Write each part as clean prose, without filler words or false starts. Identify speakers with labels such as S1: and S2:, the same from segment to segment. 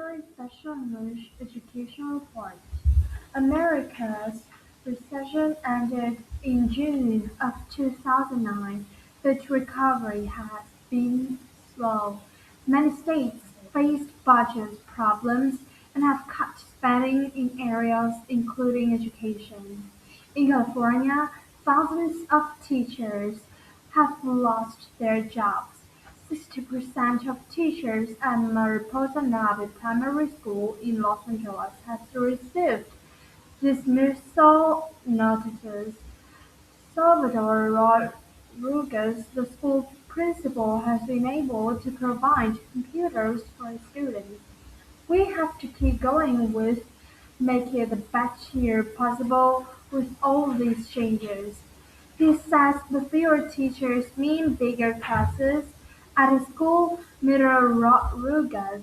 S1: BOA Special English Education Report: America's recession ended in June of 2009, but recovery has been slow. Many states faced budget problems and have cut spending in areas including education. In California, thousands of teachers have lost their jobs. 60% of teachers at Mariposa Nave Primary School in Los Angeles has received dismissal notices. Salvador Rodriguez, the school principal, has been able to provide computers for students. We have to keep going with make it the best year possible with all these changes. He says the fewer teachers mean bigger classes at his school. Mr. Rodriguez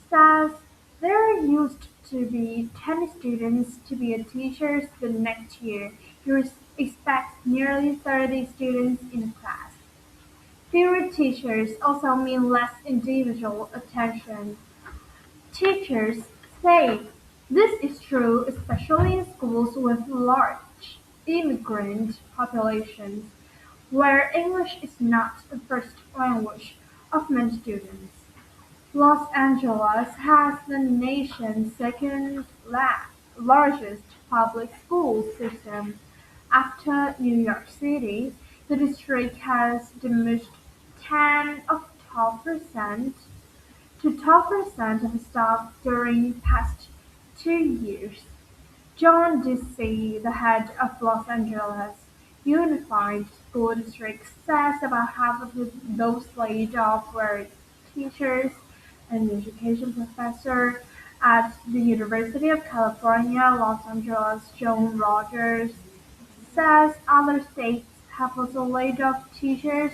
S1: says there used to be 10 students to be a teachers the next year. He expects nearly 30 students in a class. Fewer teachers also mean less individual attention. Teachers say this is true especially in schools with large immigrant populations, where English is not the first language of many students. Los Angeles has the nation's second largest public school system after New York City. The district has diminished 10 of 12% to 12% of staff during the past 2 years. John Dicey, the head of Los Angeles Unified School District, says about half of those laid off were teachers and education professors at the University of California, Los Angeles. John Rogers says other states have also laid off teachers,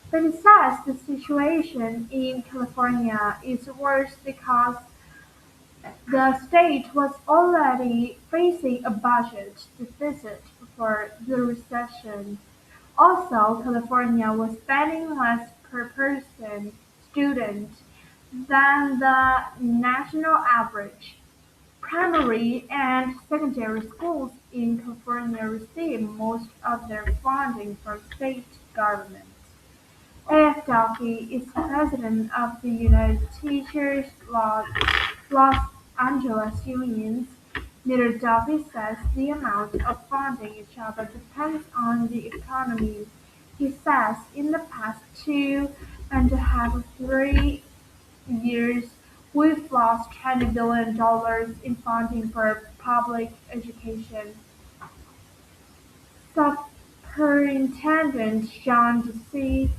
S1: but he says the situation in California is worse because the state was already facing a budget deficit before the recession. Also, California was spending less per person student than the national average. Primary and secondary schools in California receive most of their funding from state government. A.F. Duffy is president of the United Teachers Los Angeles Unions. Mr. Duffy says the amount of funding each other depends on the economy. He says in the past 2.5 3 years, we've lost $20 billion in funding for public education. Superintendent John Ducey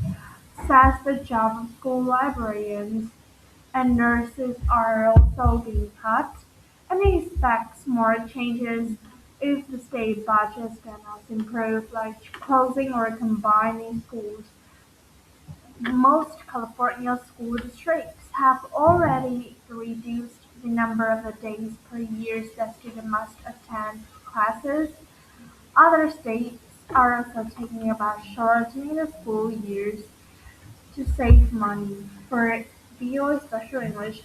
S1: says the job of school librarians and nurses are also being cut, and he expects more changes if the state budget cannot improve, like closing or combining schools. Most California school districts have already reduced the number of days per year that students must attend classes. Other states are also thinking about shortening the school years to save money. For BOA Special English,